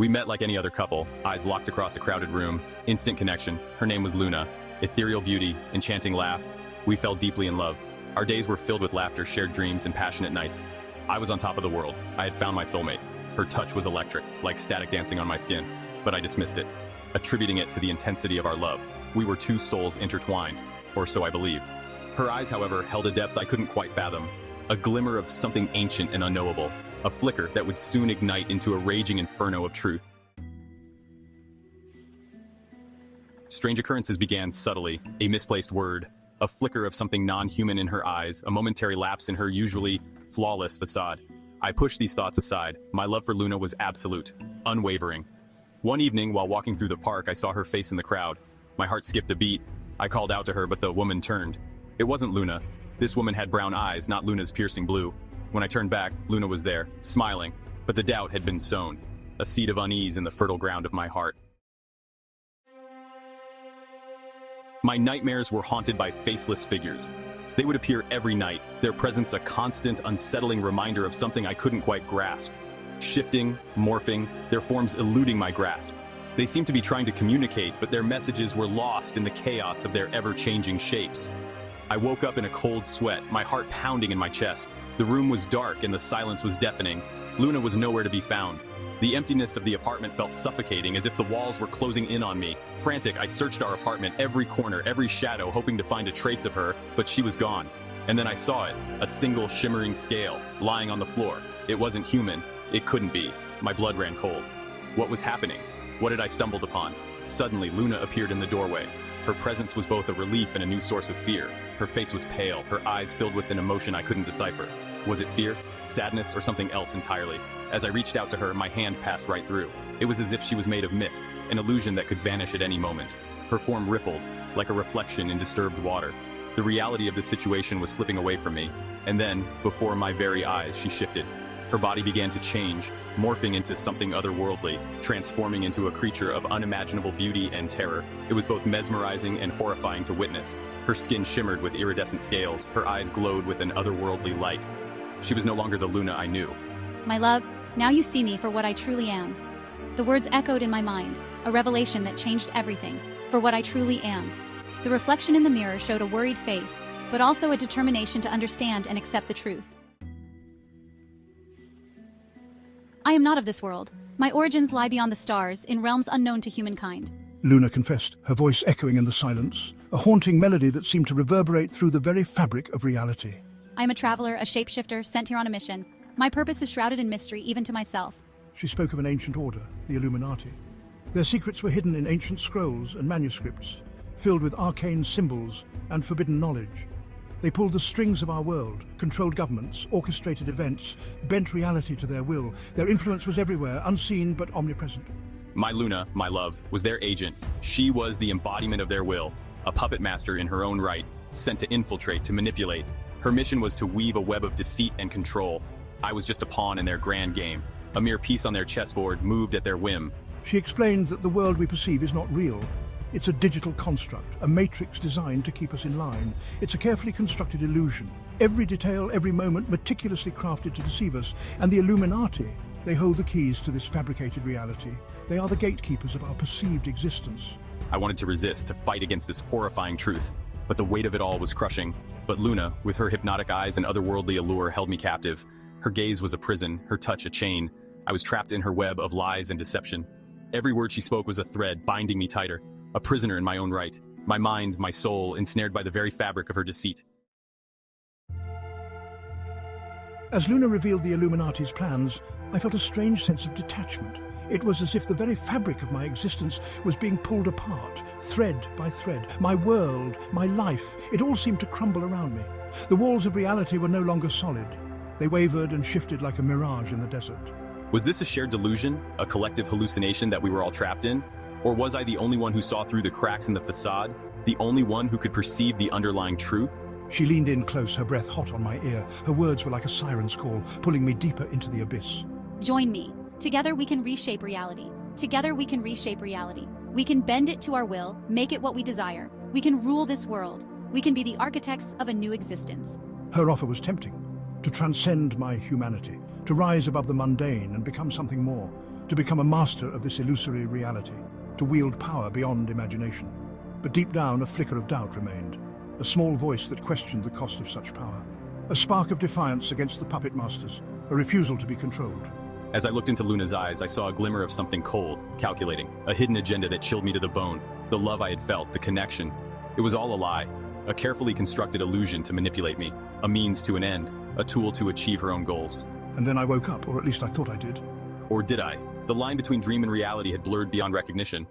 We met like any other couple, eyes locked across a crowded room, instant connection. Her name was Luna, ethereal beauty, enchanting laugh. We fell deeply in love. Our days were filled with laughter, shared dreams, and passionate nights. I was on top of the world. I had found my soulmate. Her touch was electric, like static dancing on my skin. But I dismissed it, attributing it to the intensity of our love. We were two souls intertwined, or so I believed. Her eyes, however, held a depth I couldn't quite fathom. A glimmer of something ancient and unknowable. A flicker that would soon ignite into a raging inferno of truth. Strange occurrences began subtly, a misplaced word, a flicker of something non-human in her eyes, a momentary lapse in her usually flawless facade. I pushed these thoughts aside. My love for Luna was absolute, unwavering. One evening, while walking through the park, I saw her face in the crowd. My heart skipped a beat. I called out to her, but the woman turned. It wasn't Luna. This woman had brown eyes, not Luna's piercing blue. When I turned back, Luna was there, smiling, but the doubt had been sown, a seed of unease in the fertile ground of my heart. My nightmares were haunted by faceless figures. They would appear every night, their presence a constant, unsettling reminder of something I couldn't quite grasp. Shifting, morphing, their forms eluding my grasp. They seemed to be trying to communicate, but their messages were lost in the chaos of their ever-changing shapes. I woke up in a cold sweat, my heart pounding in my chest. The room was dark and the silence was deafening. Luna was nowhere to be found. The emptiness of the apartment felt suffocating, as if the walls were closing in on me. Frantic, I searched our apartment, every corner, every shadow, hoping to find a trace of her, but she was gone. And then I saw it, a single shimmering scale, lying on the floor. It wasn't human. It couldn't be. My blood ran cold. What was happening? What had I stumbled upon? Suddenly, Luna appeared in the doorway. Her presence was both a relief and a new source of fear. Her face was pale, her eyes filled with an emotion I couldn't decipher. Was it fear, sadness, or something else entirely? As I reached out to her, my hand passed right through. It was as if she was made of mist, an illusion that could vanish at any moment. Her form rippled, like a reflection in disturbed water. The reality of the situation was slipping away from me, and then, before my very eyes, she shifted. Her body began to change, morphing into something otherworldly, transforming into a creature of unimaginable beauty and terror. It was both mesmerizing and horrifying to witness. Her skin shimmered with iridescent scales, her eyes glowed with an otherworldly light. She was no longer the Luna I knew. My love, now you see me for what I truly am. The words echoed in my mind, a revelation that changed everything, for what I truly am. The reflection in the mirror showed a worried face, but also a determination to understand and accept the truth. I am not of this world. My origins lie beyond the stars, in realms unknown to humankind. Luna confessed, her voice echoing in the silence, a haunting melody that seemed to reverberate through the very fabric of reality. I am a traveler, a shapeshifter, sent here on a mission. My purpose is shrouded in mystery, even to myself. She spoke of an ancient order, the Illuminati. Their secrets were hidden in ancient scrolls and manuscripts, filled with arcane symbols and forbidden knowledge. They pulled the strings of our world, controlled governments, orchestrated events, bent reality to their will. Their influence was everywhere, unseen but omnipresent. My Luna, my love, was their agent. She was the embodiment of their will, a puppet master in her own right, sent to infiltrate, to manipulate. Her mission was to weave a web of deceit and control. I was just a pawn in their grand game, a mere piece on their chessboard, moved at their whim. She explained that the world we perceive is not real. It's a digital construct, a matrix designed to keep us in line. It's a carefully constructed illusion. Every detail, every moment, meticulously crafted to deceive us. And the Illuminati, they hold the keys to this fabricated reality. They are the gatekeepers of our perceived existence. I wanted to resist, to fight against this horrifying truth, but the weight of it all was crushing. But Luna, with her hypnotic eyes and otherworldly allure, held me captive. Her gaze was a prison, her touch a chain. I was trapped in her web of lies and deception. Every word she spoke was a thread binding me tighter, a prisoner in my own right, my mind, my soul, ensnared by the very fabric of her deceit. As Luna revealed the Illuminati's plans, I felt a strange sense of detachment. It was as if the very fabric of my existence was being pulled apart, thread by thread. My world, my life, it all seemed to crumble around me. The walls of reality were no longer solid. They wavered and shifted like a mirage in the desert. Was this a shared delusion, a collective hallucination that we were all trapped in? Or was I the only one who saw through the cracks in the facade, the only one who could perceive the underlying truth? She leaned in close, her breath hot on my ear. Her words were like a siren's call, pulling me deeper into the abyss. Join me. Together we can reshape reality. Together we can reshape reality. We can bend it to our will, make it what we desire. We can rule this world. We can be the architects of a new existence. Her offer was tempting. To transcend my humanity, to rise above the mundane and become something more, to become a master of this illusory reality, to wield power beyond imagination. But deep down, a flicker of doubt remained, a small voice that questioned the cost of such power, a spark of defiance against the puppet masters, a refusal to be controlled. As I looked into Luna's eyes, I saw a glimmer of something cold, calculating, a hidden agenda that chilled me to the bone. The love I had felt, the connection. It was all a lie, a carefully constructed illusion to manipulate me, a means to an end, a tool to achieve her own goals. And then I woke up, or at least I thought I did. Or did I? The line between dream and reality had blurred beyond recognition.